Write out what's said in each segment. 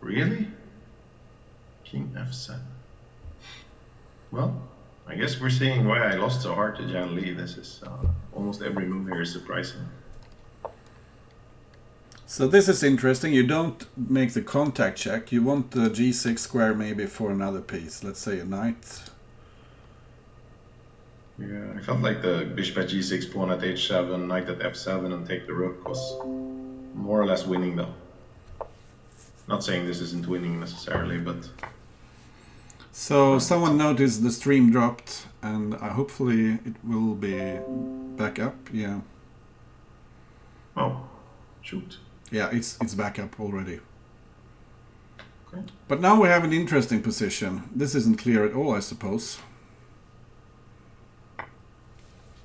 Really? King f7. Well, I guess we're seeing why I lost so hard to JannLee. This is almost every move here is surprising. So this is interesting. You don't make the contact check. You want the g6 square maybe for another piece. Let's say a knight. Yeah, I felt like the bishop at g6, pawn at h7, knight at f7, and take the rook was more or less winning though. Not saying this isn't winning necessarily, but... So someone noticed the stream dropped, and hopefully it will be back up. Yeah. Oh, shoot. Yeah, it's back up already. Okay. But now we have an interesting position. This isn't clear at all, I suppose.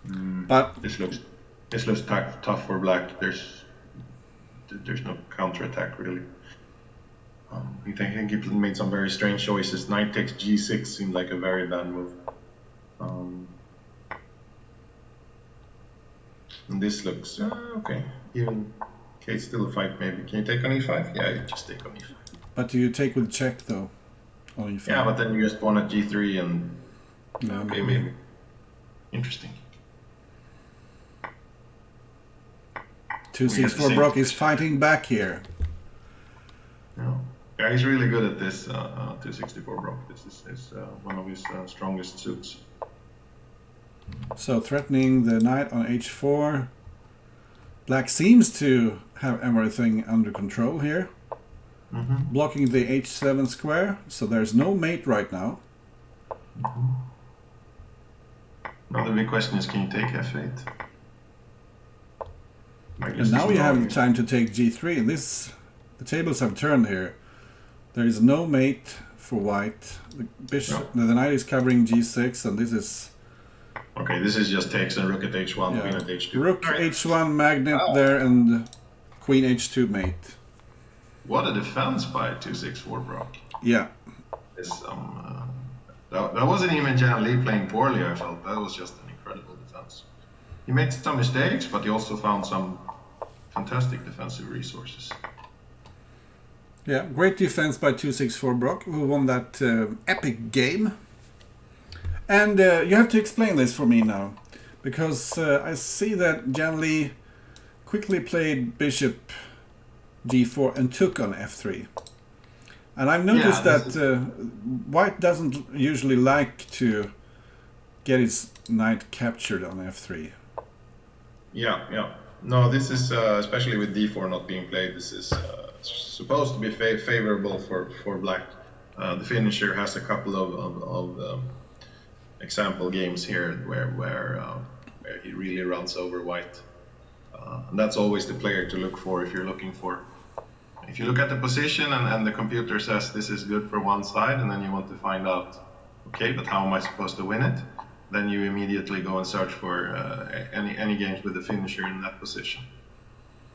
But this looks tough for black. There's no counterattack really. I think he made some very strange choices. Knight takes g6 seemed like a very bad move. And this looks okay. Even okay, it's still a fight maybe. Can you take on e5? Yeah, you just take on e5. But do you take with check though? On e5? Yeah, but then you just pawn at g3 and no, okay, maybe. Interesting. 264brocc is fighting back here. Yeah, he's really good at this, 264brocc. This is one of his strongest suits. So threatening the knight on h4. Black seems to have everything under control here. Blocking the h7 square, so there's no mate right now. Now the big question is, can you take f8? And now you have time to take g3. The tables have turned here. There is no mate for white. The bishop, the knight is covering g6, and this is... Okay, this is just takes and rook at h1, yeah. queen at h2. Rook h1 magnet there, and queen h2 mate. What a defense by 264brocc. Yeah. That wasn't even JannLee playing poorly, I felt. That was just an incredible defense. He made some mistakes, but he also found some fantastic defensive resources. Yeah, great defense by 264brocc, who won that epic game. And you have to explain this for me now, because I see that JannLee quickly played bishop g4 and took on f3. And I've noticed that white doesn't usually like to get his knight captured on f3. Yeah. No, this is, especially with d4 not being played, this is supposed to be favorable for black. The finisher has a couple of example games here where he really runs over white. And that's always the player to look for if you're looking for... If you look at the position and the computer says this is good for one side, and then you want to find out, okay, but how am I supposed to win it? Then you immediately go and search for any games with the finisher in that position.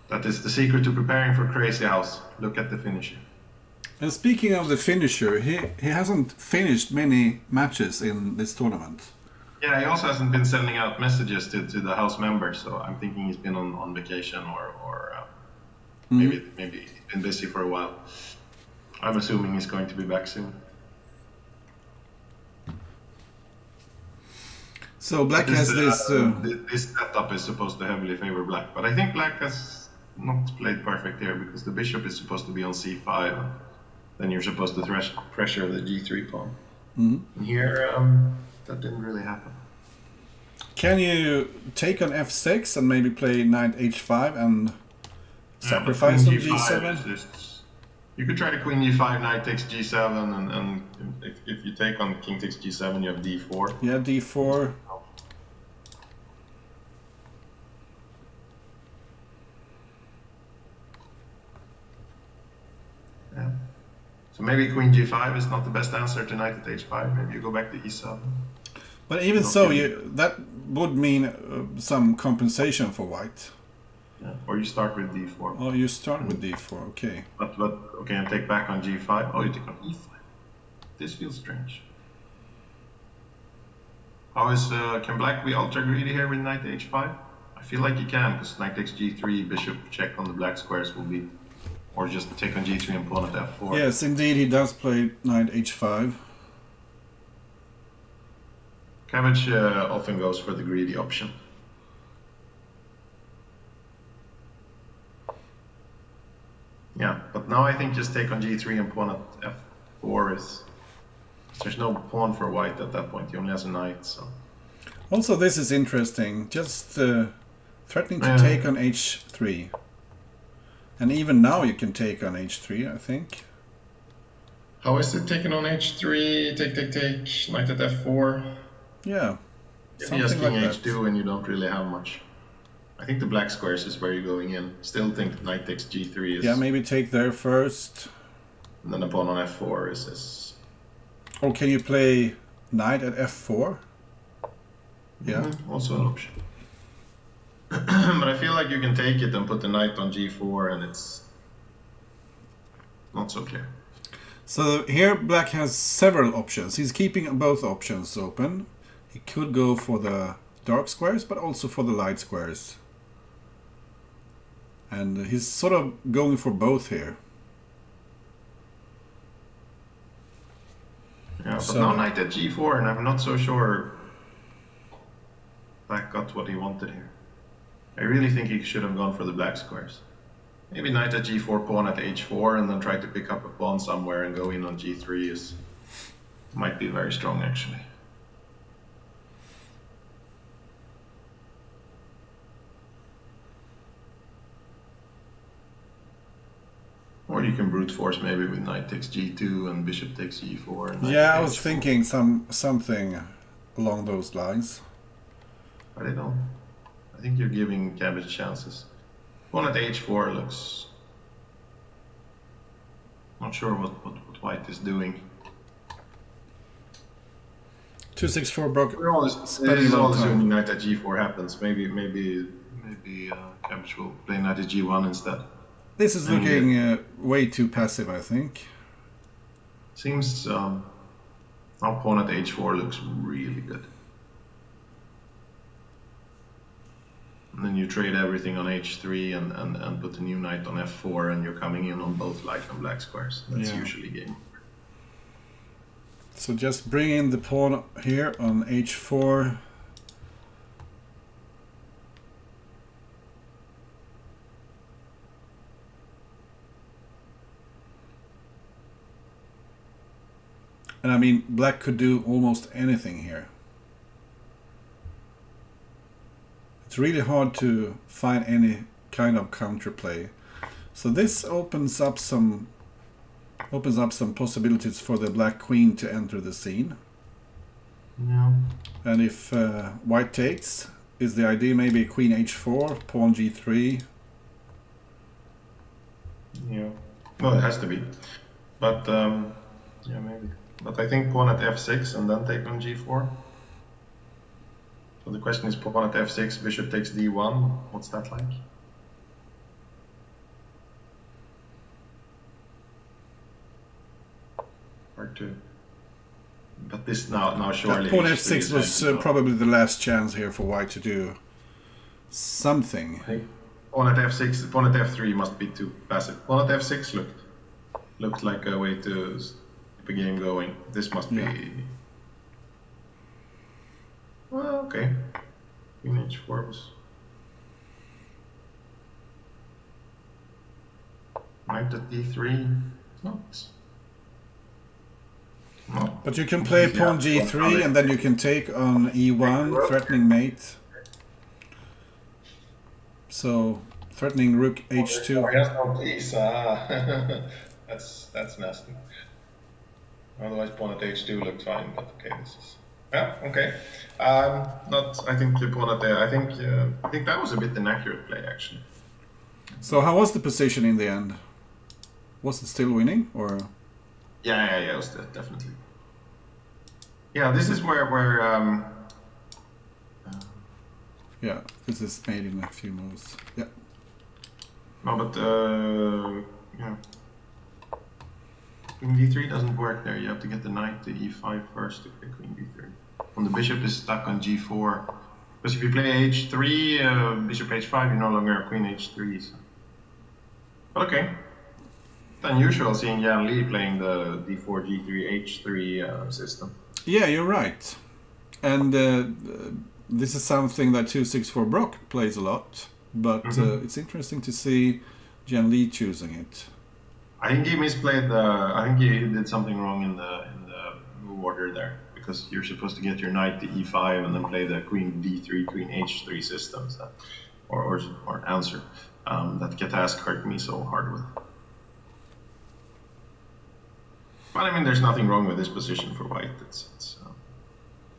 That is the secret to preparing for Crazy House. Look at the finisher. And speaking of the finisher, he hasn't finished many matches in this tournament. Yeah, he also hasn't been sending out messages to the house members, so I'm thinking he's been on vacation or maybe he's been busy for a while. I'm assuming he's going to be back soon. So black has this... this setup is supposed to heavily favor black, but I think black has not played perfect here because the bishop is supposed to be on c5, and then you're supposed to pressure the g3 pawn. And here, that didn't really happen. Can you take on f6 and maybe play knight h5 and sacrifice on g7? You could try to queen g5, knight takes g7, and if you take on king takes g7, you have d4. Yeah, d4. Yeah. So maybe queen g5 is not the best answer to knight at h5. Maybe you go back to e7. But even so, that would mean some compensation for white. Yeah. Or you start with d4. Oh, you start with d4, okay. But okay, and take back on g5. Oh, you take on e5. This feels strange. How is can black be ultra greedy here with knight h5? I feel like he can, because knight takes g3, bishop check on the black squares will be Or just take on g3 and pawn at f4. Yes, indeed, he does play knight h5. Cabbage often goes for the greedy option. Yeah, but now I think just take on g3 and pawn at f4 is... There's no pawn for white at that point, he only has a knight, so... Also, this is interesting, just threatening to take on h3. And even now you can take on h3, I think. How is it taken on h3, take, knight at f4? Yeah, He has something king like h2 and you don't really have much. I think the black squares is where you're going in. Still think knight takes g3 is... Yeah, maybe take there first. And then a pawn on f4 is... Or can you play knight at f4? Yeah. Also an option. But I feel like you can take it and put the knight on g4 and it's not so clear. So here black has several options. He's keeping both options open. He could go for the dark squares, but also for the light squares. And he's sort of going for both here. Yeah, but now knight at g4 and I'm not so sure black got what he wanted here. I really think he should have gone for the black squares. Maybe knight at g4, pawn at h4, and then try to pick up a pawn somewhere and go in on g3 might be very strong actually. Or you can brute force maybe with knight takes g2 and bishop takes g4. And yeah, I was thinking something along those lines. I don't know. I think you're giving Cabbage chances. Pawn at h4 looks... Not sure what white is doing. 264brocc. We're all assuming knight at g4 happens. Maybe Cabbage will play knight at g1 instead. This is looking way too passive, I think. Seems now pawn at h4 looks really good. And then you trade everything on h3 and put a new knight on f4 and you're coming in on both light and black squares. That's usually game over. So just bring in the pawn here on h4. And I mean, black could do almost anything here. It's really hard to find any kind of counterplay. So this opens up some possibilities for the black queen to enter the scene. Yeah. And if white takes, is the idea maybe queen h4, pawn g3? Yeah. Well, it has to be. But yeah, maybe. But I think pawn at f6 and then take on g4. So the question is pawn at f6, bishop takes d1. What's that like? Hard to. But this now surely. Pawn f6 was probably the last chance here for white to do something. Pawn at f6, pawn at f3 must be too passive. Pawn at f6 looked like a way to keep a game going. This must be. Well, okay. Queen h4 was. Knight at d3. Not. No. But you can play pawn g3 and then you can take on e1, threatening mate. So threatening rook h2. Oh, yes, no, please. That's nasty. Otherwise, pawn at h2 looked fine, but okay, this is. Yeah, okay. Not. I think the pawn at there. I think that was a bit inaccurate play actually. So how was the position in the end? Was it still winning or? Yeah, it was definitely. Yeah, this is where yeah, this is made in a few moves. Yeah. No, but yeah. Queen d3 doesn't work there. You have to get the knight to e5 first to play queen d3. When the bishop is stuck on g4, because if you play h3, bishop h5, you're no longer a queen h3. So. But okay. unusual seeing JannLee playing the d4 g3 h3 system. Yeah, you're right. And this is something that 264brocc plays a lot, but it's interesting to see JannLee choosing it. I think he misplayed I think he did something wrong in the move order there, because you're supposed to get your knight to e5 and then play the queen d3, queen h3 systems, or answer that Katask hurt me so hard with. But I mean, there's nothing wrong with this position for white.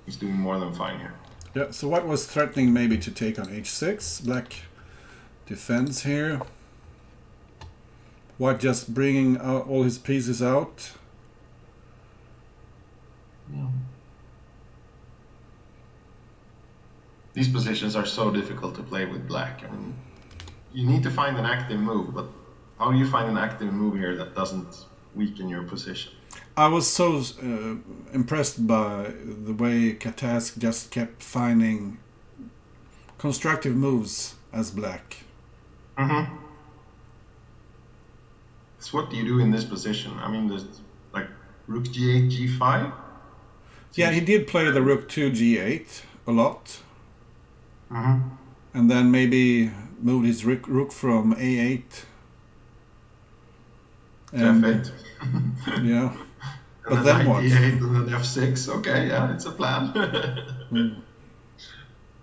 He's doing more than fine here. Yeah, so white was threatening maybe to take on h6. Black defends here. White just bringing out all his pieces out. Yeah. These positions are so difficult to play with black. I mean, you need to find an active move, but how do you find an active move here that doesn't weaken your position? I was so impressed by the way Katask just kept finding constructive moves as black. Mm-hmm. So what do you do in this position? I mean, there's like rook g8, g5? Yeah, he did play the rook to g8 a lot. Mm-hmm. And then maybe moved his rook from a8. And, f8. Yeah. And But then what? d8 and then f6. Okay, yeah, it's a plan.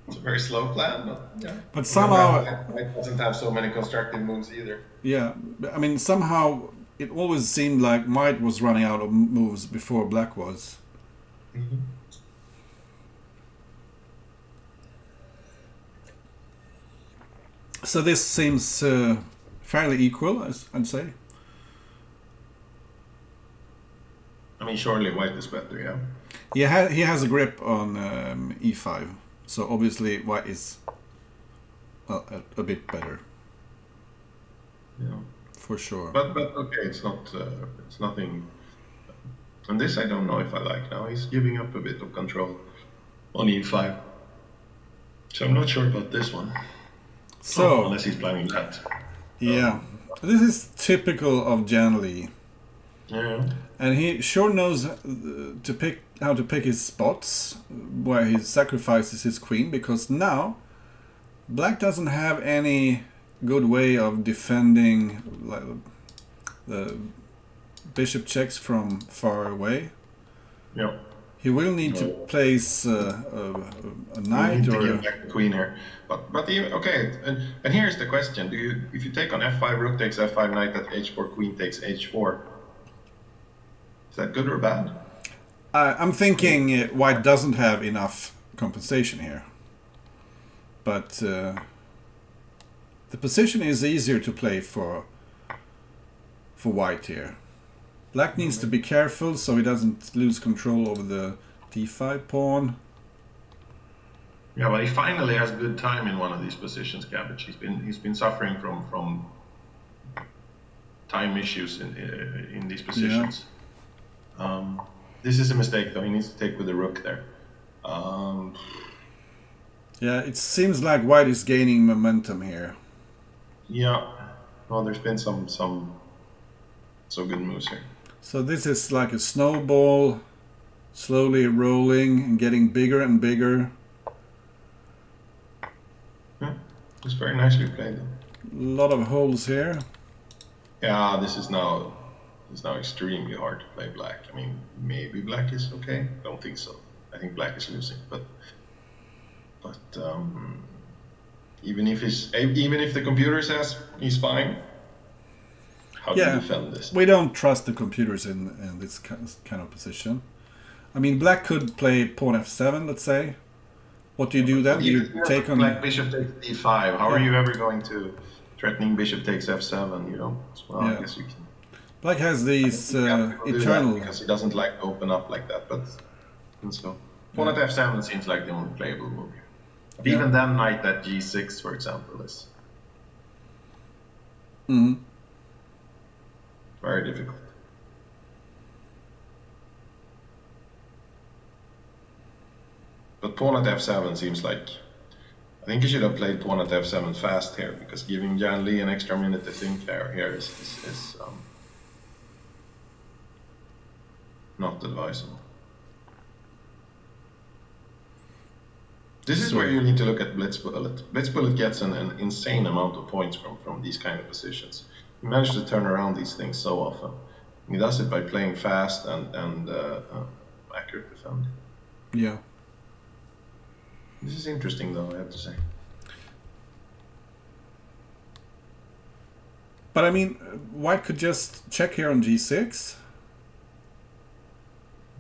It's a very slow plan, but yeah. But somehow it doesn't have so many constructive moves either. Yeah, I mean, somehow it always seemed like white was running out of moves before black was. Mm-hmm. So this seems fairly equal, I'd say. I mean, surely white is better, yeah. Yeah, he has a grip on e5, so obviously white is a bit better. Yeah. For sure. But okay, it's nothing. And this I don't know if I like now. He's giving up a bit of control on e5. So I'm not sure about this one. So unless he's planning that. Yeah, this is typical of JannLee. Yeah. And he sure knows how to pick his spots where he sacrifices his queen, because now black doesn't have any good way of defending the bishop checks from far away. Yeah. He will need to place a knight or give back the queen here. But okay, and here's the question: if you take on f5, rook takes f5, knight at h4, queen takes h4, is that good or bad? I'm thinking white doesn't have enough compensation here, but the position is easier to play for white here. Black needs to be careful so he doesn't lose control over the d5 pawn. Yeah, but he finally has good time in one of these positions, Cabbage. He's been suffering from time issues in these positions. Yeah. This is a mistake, though. He needs to take with the rook there. Yeah, it seems like white is gaining momentum here. Yeah. Well, there's been some so good moves here. So this is like a snowball, slowly rolling and getting bigger and bigger. Yeah, it's very nicely played. A lot of holes here. Yeah, this is now extremely hard to play black. I mean, maybe black is okay. Don't think so. I think black is losing. But even if the computer says he's fine, how do you defend this? We don't trust the computers in this kind of position. I mean, black could play pawn f7, let's say. What do you do then? You take on... Black bishop takes d5. How are you ever going to threatening bishop takes f7, you know? Well, I guess you can. Black has these eternal... Because he doesn't like to open up like that, but... And so, pawn at f7 seems like the only playable move here. But even then, knight at g6, for example, is... Mm-hmm. Very difficult. But pawn at f7 seems like... I think he should have played pawn at f7 fast here, because giving JannLee an extra minute to think here is not advisable. This is where you need to look at Blitz Bullet. Blitz Bullet gets an insane amount of points from these kind of positions. He managed to turn around these things so often. He does it by playing fast and accurate defending. Yeah. This is interesting, though, I have to say. But I mean, white could just check here on g6.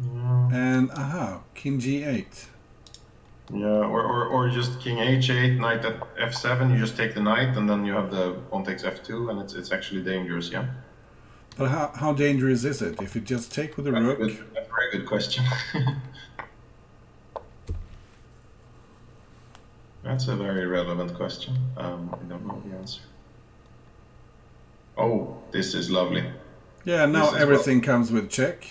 Yeah. And king g8. Yeah, or just king h8, knight at f7. You just take the knight, and then you have the pawn takes f2, and it's actually dangerous. Yeah. But how dangerous is it if you just take with the rook? That's a very good question. That's a very relevant question. I don't know the answer. Oh, this is lovely. Yeah, now everything comes with check.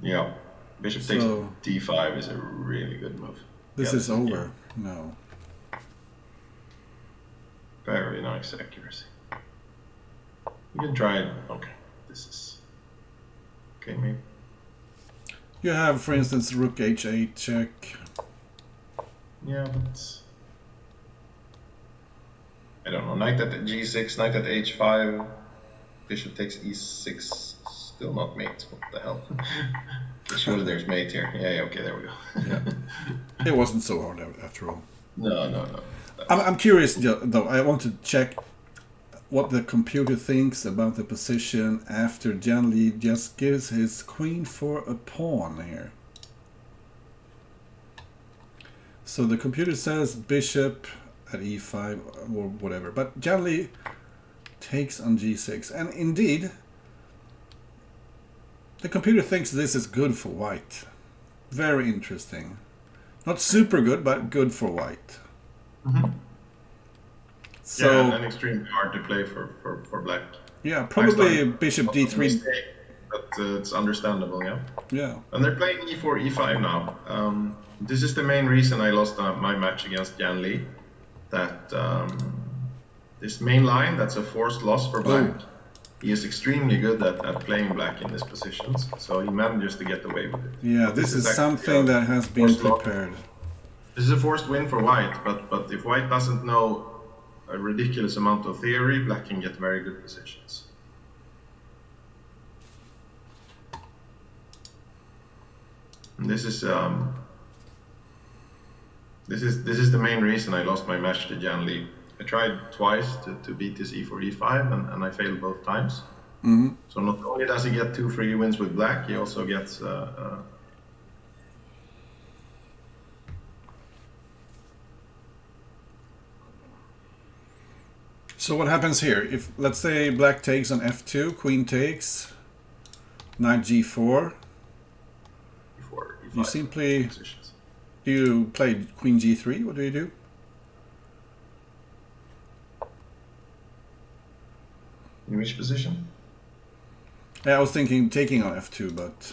Yeah, bishop takes d5 is a really good move. This is over. No. Very nice accuracy. You can try it. Okay, this is okay. Maybe you have, for instance, rook h8 check. Yeah, but I don't know. Knight at g6, knight at h5, bishop takes e6. Still not mate. What the hell? Surely there's mate here. Yeah, okay, there we go. Yeah. It wasn't so hard after all. No. I'm curious though. I want to check what the computer thinks about the position after JannLee just gives his queen for a pawn here. So the computer says bishop at e5 or whatever, but JannLee takes on g6, and indeed the computer thinks this is good for white. Very interesting. Not super good, but good for white. Mm-hmm. So, yeah, and extremely hard to play for black. Yeah, probably bishop d3. Mistake, but it's understandable, yeah. Yeah. And they're playing e4, e5 now. This is the main reason I lost my match against JannLee. That this main line, that's a forced loss for black. Oh. He is extremely good at playing black in these positions, so he manages to get away with it. Yeah, this is something that has been prepared. This is a forced win for white, but if white doesn't know a ridiculous amount of theory, black can get very good positions. And this is the main reason I lost my match to JannLee. I tried twice to beat this e4, e5, and I failed both times. Mm-hmm. So not only does he get 2 free wins with black, he also gets So what happens here? If, let's say, black takes on f2, queen takes, knight g4. You simply... positions. Do you play queen g3? What do you do? In which position? Yeah, I was thinking taking on f2, but...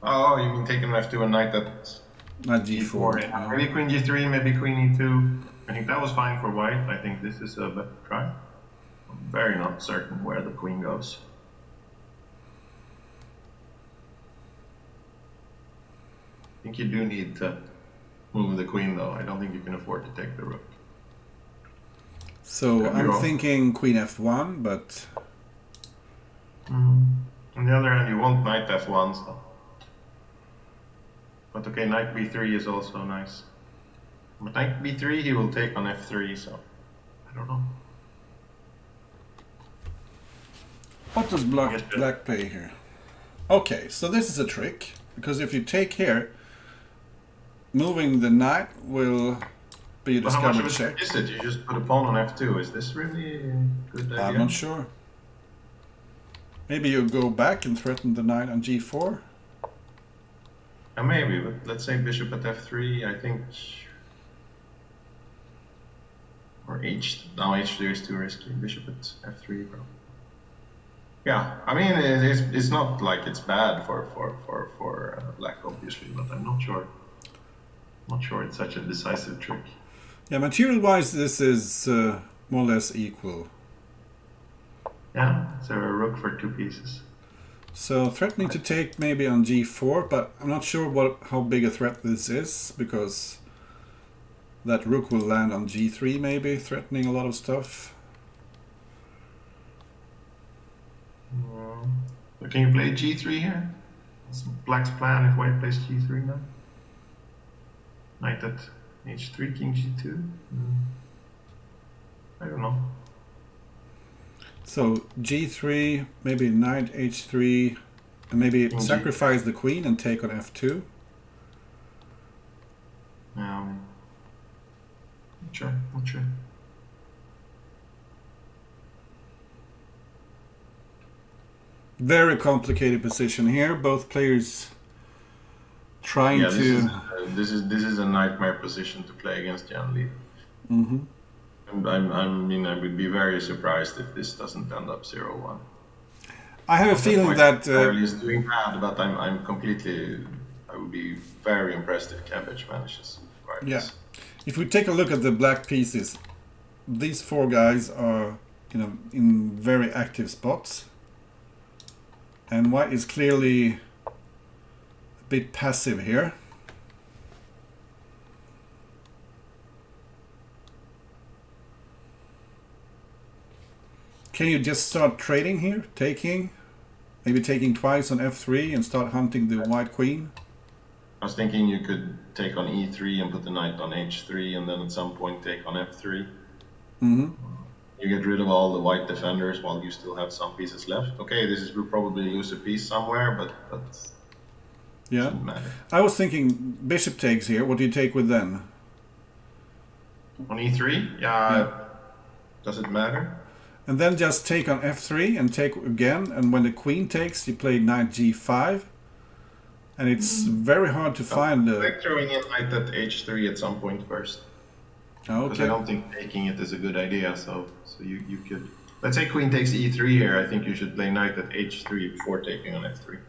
Oh, you mean taking on f2 and knight at... Knight g4. Yeah. Maybe queen g3, maybe queen e2. I think that was fine for white. I think this is a better try. I'm very not certain where the queen goes. I think you do need to move the queen, though. I don't think you can afford to take the rook. So I'm thinking queen f1, but... On the other hand, you want knight f1, so... But okay, knight b3 is also nice. But knight b3 he will take on f3, so... I don't know. What does black play here? Okay, so this is a trick. Because if you take here, moving the knight will be a discovered check. Is it? You just put a pawn on f2. Is this really a good idea? I'm not sure. Maybe you go back and threaten the knight on g4? Maybe, but let's say bishop at f3, I think... Or h2 is too risky. Bishop at f3, bro. Yeah, I mean, it's not like it's bad for black, obviously, but I'm not sure. Not sure it's such a decisive trick. Yeah, material-wise, this is more or less equal. Yeah, so a rook for 2 pieces. So threatening to take maybe on g4, but I'm not sure how big a threat this is, because that rook will land on g3 maybe, threatening a lot of stuff. So can you play g3 here? That's black's plan if white plays g3 now. Knight at h3, king g2. I don't know. So g3, maybe knight h3, and maybe sacrifice the queen and take on f2. Not sure. Very complicated position here. Both players trying to. This is a nightmare position to play against JannLee. Mm-hmm. I would be very surprised if this doesn't end up 0-1. I have a feeling that is doing bad, but I would be very impressed if Cabbage manages. Yeah, if we take a look at the black pieces, these 4 guys are in very active spots, and white is clearly a bit passive here. Can you just start trading here? Maybe taking twice on f3 and start hunting the white queen? I was thinking you could take on e3 and put the knight on h3 and then at some point take on f3. Mm-hmm. You get rid of all the white defenders while you still have some pieces left. Okay, we'll probably lose a piece somewhere, but yeah. Doesn't matter. I was thinking bishop takes here. What do you take with then? On e3? Yeah. Does it matter? And then just take on f3 and take again, and when the queen takes, you play knight g5, and it's very hard to find. Like throwing in knight at h3 at some point first. Okay. Because I don't think taking it is a good idea. So you could, let's say queen takes e3 here. I think you should play knight at h3 before taking on f3.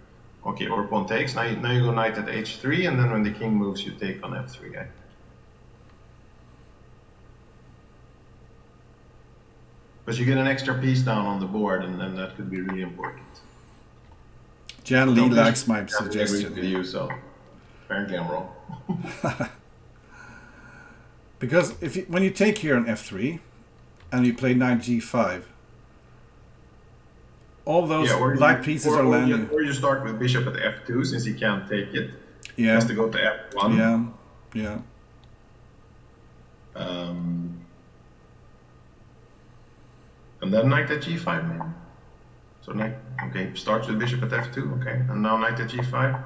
Okay, or pawn takes. Now you go knight at h3, and then when the king moves, you take on f3. Guy. But you get an extra piece down on the board, and that could be really important. JannLee likes my suggestion. With you, so apparently I'm wrong. Because when you take here on f3, and you play knight g5, all those light pieces are landing. Or you start with bishop at f2, since he can't take it. Yeah. He has to go to f1. Yeah. And then knight at g5 maybe. So starts with bishop at f2, okay, and now knight at g5.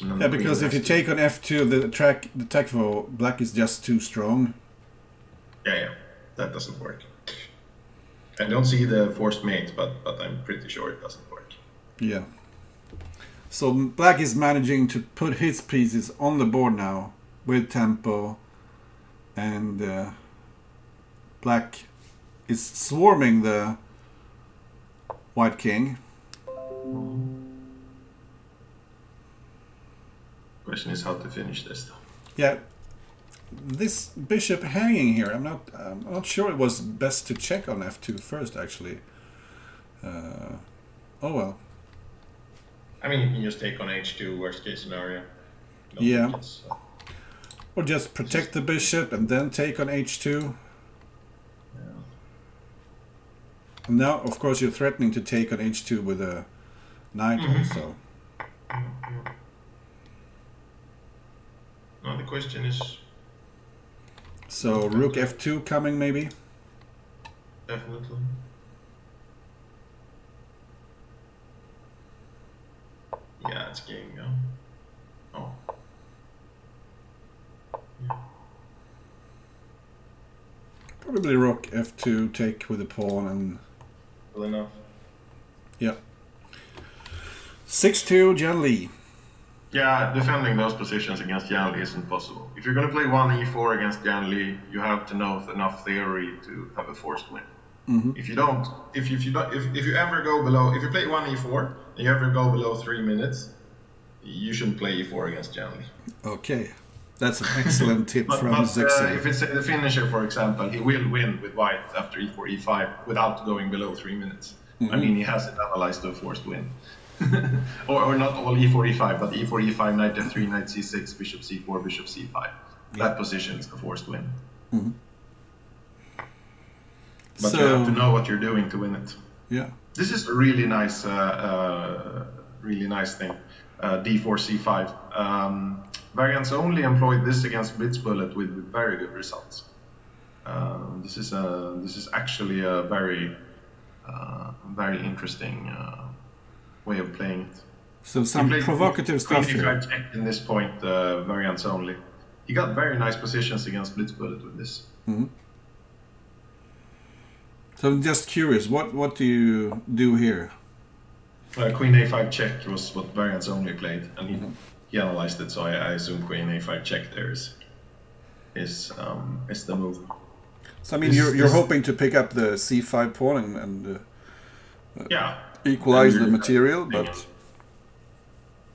Yeah, because if you take on f2, the attack for black is just too strong. Yeah, that doesn't work. I don't see the forced mate, but I'm pretty sure it doesn't work. Yeah. So black is managing to put his pieces on the board now with tempo, and black is swarming the white king. Question is how to finish this though. Yeah, this bishop hanging here, I'm not sure it was best to check on f2 first actually. Oh well. I mean, you can just take on h2, worst case scenario. Yeah. Or just protect the bishop and then take on h2. And now, of course, you're threatening to take on h2 with a knight also. Now the question is... So, rook f2 coming, maybe? Definitely. Yeah, it's game, yeah. Oh. Yeah. Probably rook f2, take with the pawn and... Well enough. Yeah. 6-2, JannLee. Yeah, defending those positions against JannLee isn't possible. If you're going to play one e4 against JannLee, you have to know enough theory to have a forced win. Mm-hmm. If you don't, if you ever go below, if you play one e4 and you ever go below 3 minutes, you shouldn't play e4 against JannLee. Okay, that's an excellent tip from zyxon. If it's the finisher, for example, he will win with white after e4, e5 without going below 3 minutes. I mean, he has it analyzed to a forced win. or not all e4, e5, but e4, e5, knight f3, knight c6, bishop c4, bishop c5. That position is the forced win. But you have to know what you're doing to win it. Yeah. This is a really nice thing. d4, c5. Variants only employed this against Blitzbullet with very good results. This is actually a very interesting way of playing it. So some provocative stuff here. Checked in this point, variants only. He got very nice positions against Blitzbullet with this. So I'm just curious, what do you do here? Queen a5 check was what variants only played, and he analyzed it. So I assume Queen a5 check there is the move. So I mean, you're hoping to pick up the c5 pawn and equalize the material, but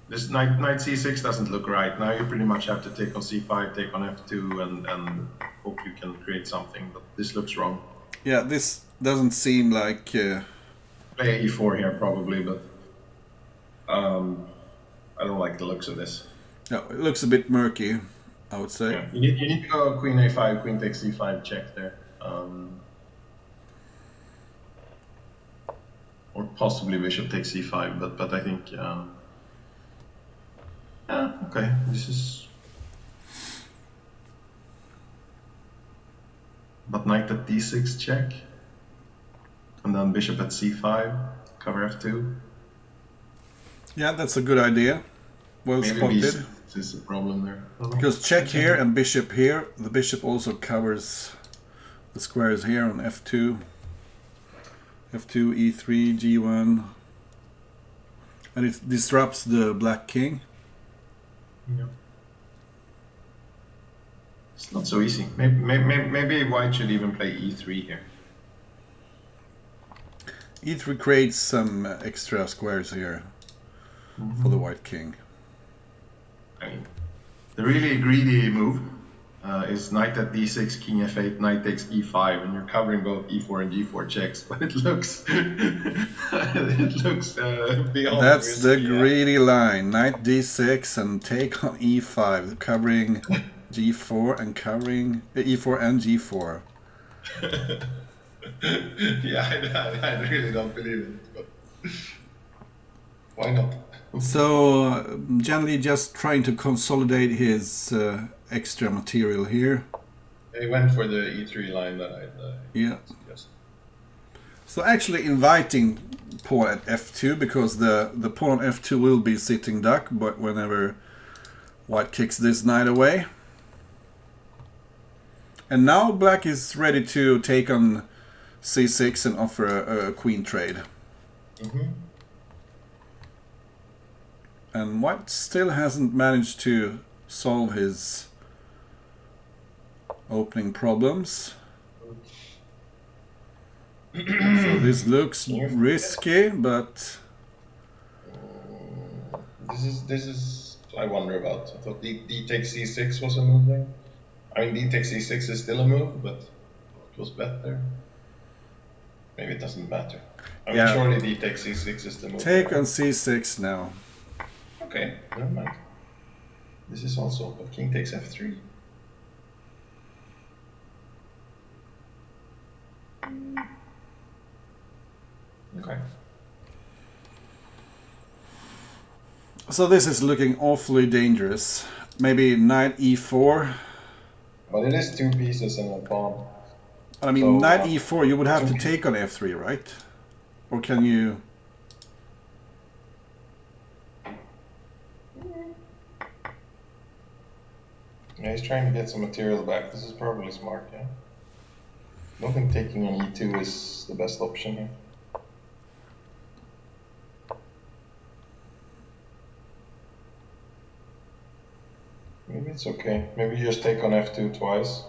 this knight c6 doesn't look right. Now you pretty much have to take on c5, take on f2, and hope you can create something. But this looks wrong. Yeah, this doesn't seem like... Play e4 here probably, but I don't like the looks of this. No, it looks a bit murky, I would say. Yeah. You need to go queen a5, queen takes c5 check there. Or possibly bishop takes c5, but I think... okay, this is... But knight at d6 check, and then bishop at c5, cover f2. Yeah, that's a good idea. Well spotted. This is a problem there. Because check here and bishop here. The bishop also covers the squares here on f2. f2, e3, g1. And it disrupts the black king. Yeah. It's not so easy. Maybe white should even play e3 here. e3 creates some extra squares here for the white king. I mean, the really greedy move is knight at d6, king f8, knight takes e5, and you're covering both e4 and g4 checks. But it looks beyond. That's the greedy line. Knight d6 and take on e5, covering g4 and covering e4 and g4. Yeah, I really don't believe it, but why not? So JannLee just trying to consolidate his extra material here. He went for the e3 line that I suggested. So actually inviting pawn at f2, because the pawn on f2 will be sitting duck, but whenever white kicks this knight away. And now black is ready to take on c6 and offer a queen trade. And white still hasn't managed to solve his opening problems. So this looks risky, but this is I wonder about. I thought d takes c6 was a move there. I mean, d takes c6 is still a move, but it was better. Maybe it doesn't matter. I mean, surely d takes c6 is the move. Take on c6 now. Okay, never mind. This is also, but king takes f3. Okay. So this is looking awfully dangerous. Maybe knight e4. But it is two pieces and a pawn. I mean, so, knight e4, you would have to take on f3, right? Or can you... Yeah, he's trying to get some material back. This is probably smart, yeah. I don't think taking on e2 is the best option here. Maybe it's okay. Maybe you just take on f2 twice.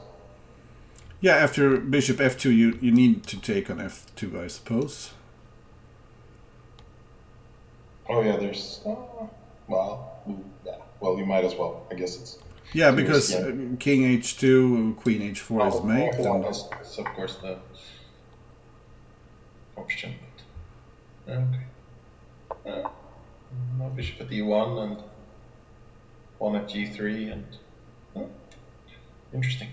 Yeah, after bishop f2 you need to take on f2, I suppose. Oh yeah, there's... well, you might as well. I guess it's... Yeah, because king h2, queen h4 is mate. That's of course the option. Okay. No bishop at e1 and pawn at g3 and interesting.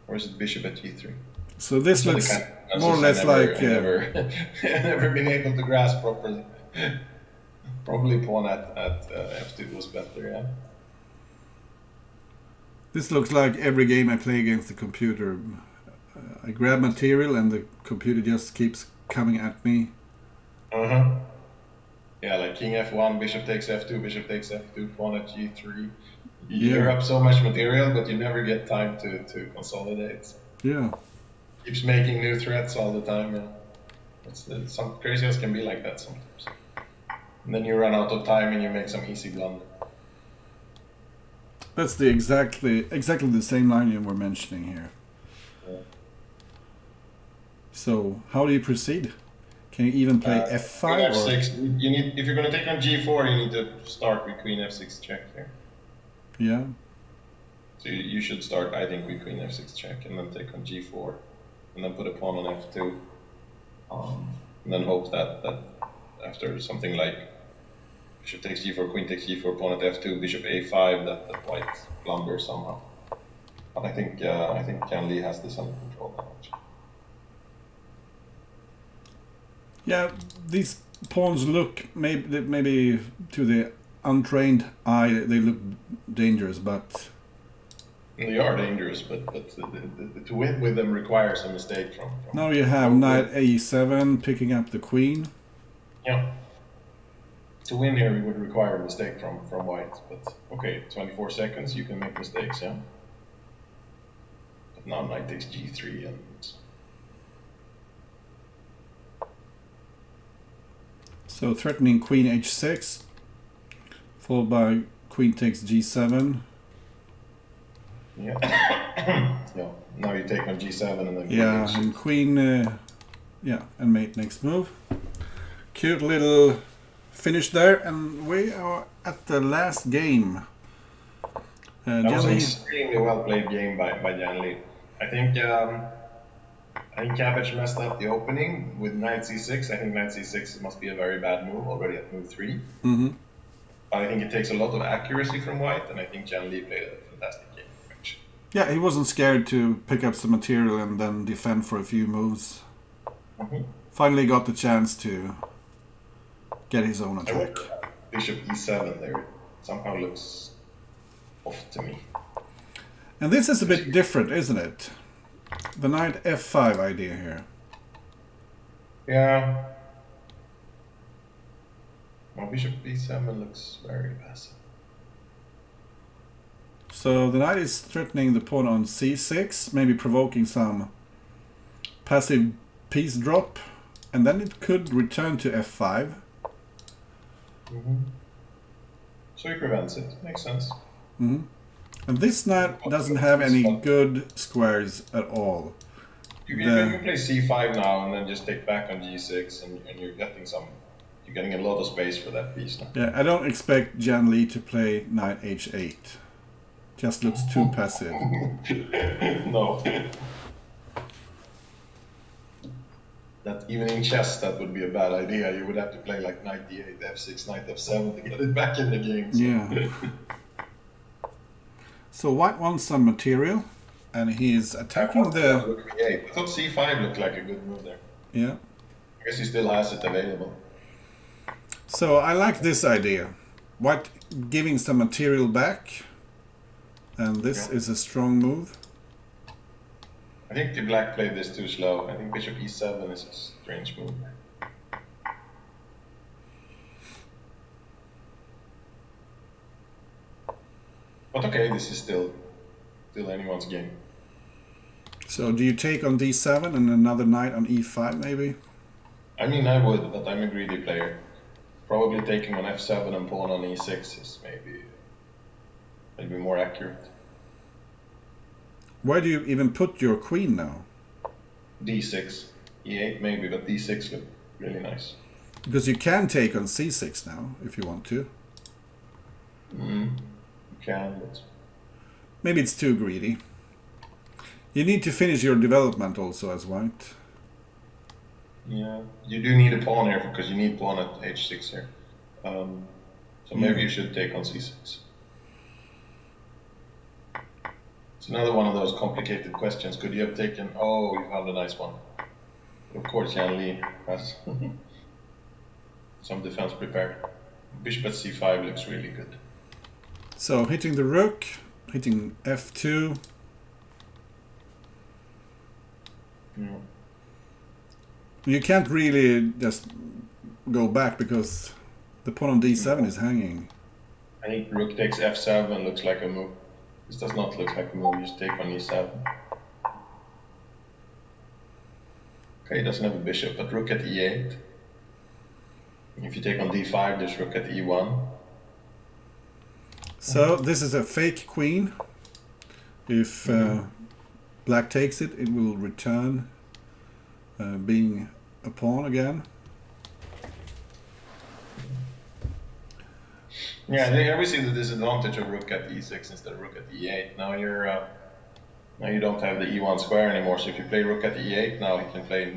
Or is it bishop at g3? So this Those are looks the kind of more or less like... I never been able to grasp properly. Probably pawn at f2 was better, yeah. This looks like every game I play against the computer. I grab material and the computer just keeps coming at me. Uh-huh. Yeah, like king f1, bishop takes f2, bishop takes f2, pawn at g3. You're up so much material, but you never get time to consolidate. Yeah. Keeps making new threats all the time. Yeah. It's some craziest can be like that sometimes. And then you run out of time and you make some easy blunder. That's the exactly the same line you were mentioning here. Yeah. So how do you proceed? Can you even play f5? Queen f6. You need, if you're going to take on g4, you need to start with queen f6 check here. Yeah. So you should start, I think, with queen f6 check and then take on g4, and then put a pawn on f2, and then hope that after something like bishop takes g4, queen takes g4, pawn at f2, bishop a5, that white blunders somehow. But I think JannLee has this under control now. Yeah, these pawns look maybe to the untrained eye they look dangerous, but they are dangerous. But to win with them requires a mistake from now you have knight a7 picking up the queen. Yeah. To win here, we would require a mistake from white. But okay, 24 seconds, you can make mistakes, yeah. But now knight takes g3 and. So threatening queen h6, followed by queen takes g7. Yeah. Yeah. Now you take on g7 and then. Yeah, and queen. Yeah, and mate next move. Cute little finish there, and we are at the last game. That was an extremely well played game by JannLee. I think Cabbage messed up the opening with knight c6. I think knight c6 must be a very bad move already at move 3. Mm-hmm. But I think it takes a lot of accuracy from white, and I think JannLee played a fantastic game. Actually. Yeah, he wasn't scared to pick up some material and then defend for a few moves. Mm-hmm. Finally got the chance to get his own attack. Bishop e7 there somehow looks off to me. And this is a bit different, isn't it? The knight f5 idea here. Yeah. Well, bishop e7 looks very passive. So the knight is threatening the pawn on c6, maybe provoking some passive piece drop, and then it could return to f5. Mm-hmm. So he prevents it. Makes sense. Mm-hmm. And this knight doesn't have any good squares at all. You can play c5 now and then just take back on g6, and you're getting a lot of space for that piece now. Yeah, I don't expect JannLee to play knight h8. Just looks too passive. No. That even in chess, that would be a bad idea. You would have to play like knight d8, f6, knight f7 to get it back in the game. So. Yeah. So white wants some material, and he is attacking the... I thought c5 looked like a good move there. Yeah. I guess he still has it available. So I like this idea. White giving some material back, and this is a strong move. I think the black played this too slow. I think bishop e7 is a strange move. But okay, this is still anyone's game. So do you take on d7 and another knight on e5 maybe? I mean, I would, but I'm a greedy player. Probably taking on f7 and pawn on e6 is maybe more accurate. Where do you even put your queen now? d6. e8 maybe, but d6 look really nice. Because you can take on c6 now, if you want to. You can, but... Maybe it's too greedy. You need to finish your development also as white. Yeah, you do need a pawn here because you need pawn at h6 here. So maybe you should take on c6. It's another one of those complicated questions. Could you have taken... Oh, you found a nice one. Of course, JannLee has some defense prepared. Bishop at c5 looks really good. So hitting the rook, hitting f2. Yeah. You can't really just go back because the pawn on d7 is hanging. I think rook takes f7 looks like a move. This does not look like a move, you just take on e7. Okay, he doesn't have a bishop, but rook at e8. If you take on d5, there's rook at e1. So this is a fake queen. If black takes it, it will return being a pawn again. Yeah, here we see the disadvantage of rook at e6 instead of rook at e8. Now you don't have the e1 square anymore. So if you play rook at e8, now he can play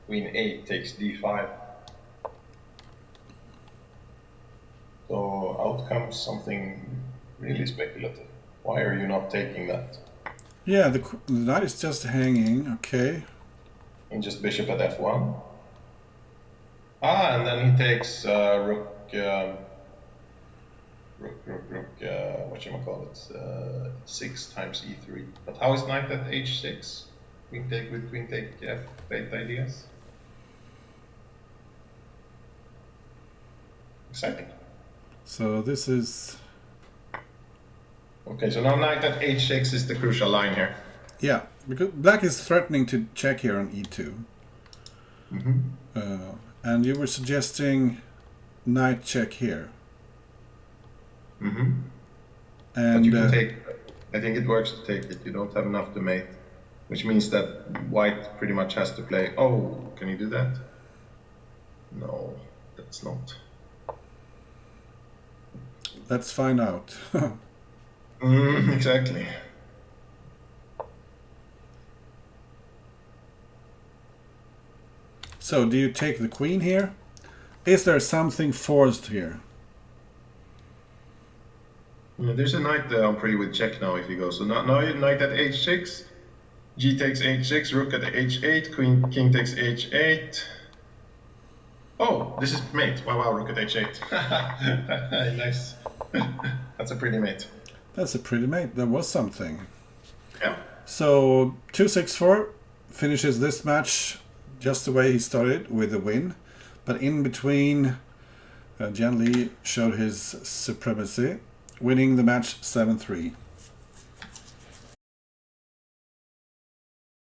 queen 8 takes d5. So out comes something really speculative. Why are you not taking that? Yeah, the knight is just hanging. Okay. And just bishop at f1. Ah, and then he takes rook. Whatchamacallit, 6 times e3. But how is knight at h6? Queen take with queen take f8 ideas? Exciting. So this is... Okay, so now knight at h6 is the crucial line here. Yeah, because black is threatening to check here on e2. And you were suggesting knight check here. And but you can take, I think it works to take it. You don't have enough to mate, which means that white pretty much has to play. Oh, can you do that? No, that's not. Let's find out. Exactly. So do you take the queen here? Is there something forced here? There's a knight on pre with check now if you go. So now you knight at h6, g takes h6, rook at h8, king takes h8. Oh, this is mate. Wow, rook at h8. Nice. That's a pretty mate. That's a pretty mate. There was something. Yeah. So 264 finishes this match just the way he started, with a win. But in between, JannLee showed his supremacy, winning the match 7-3.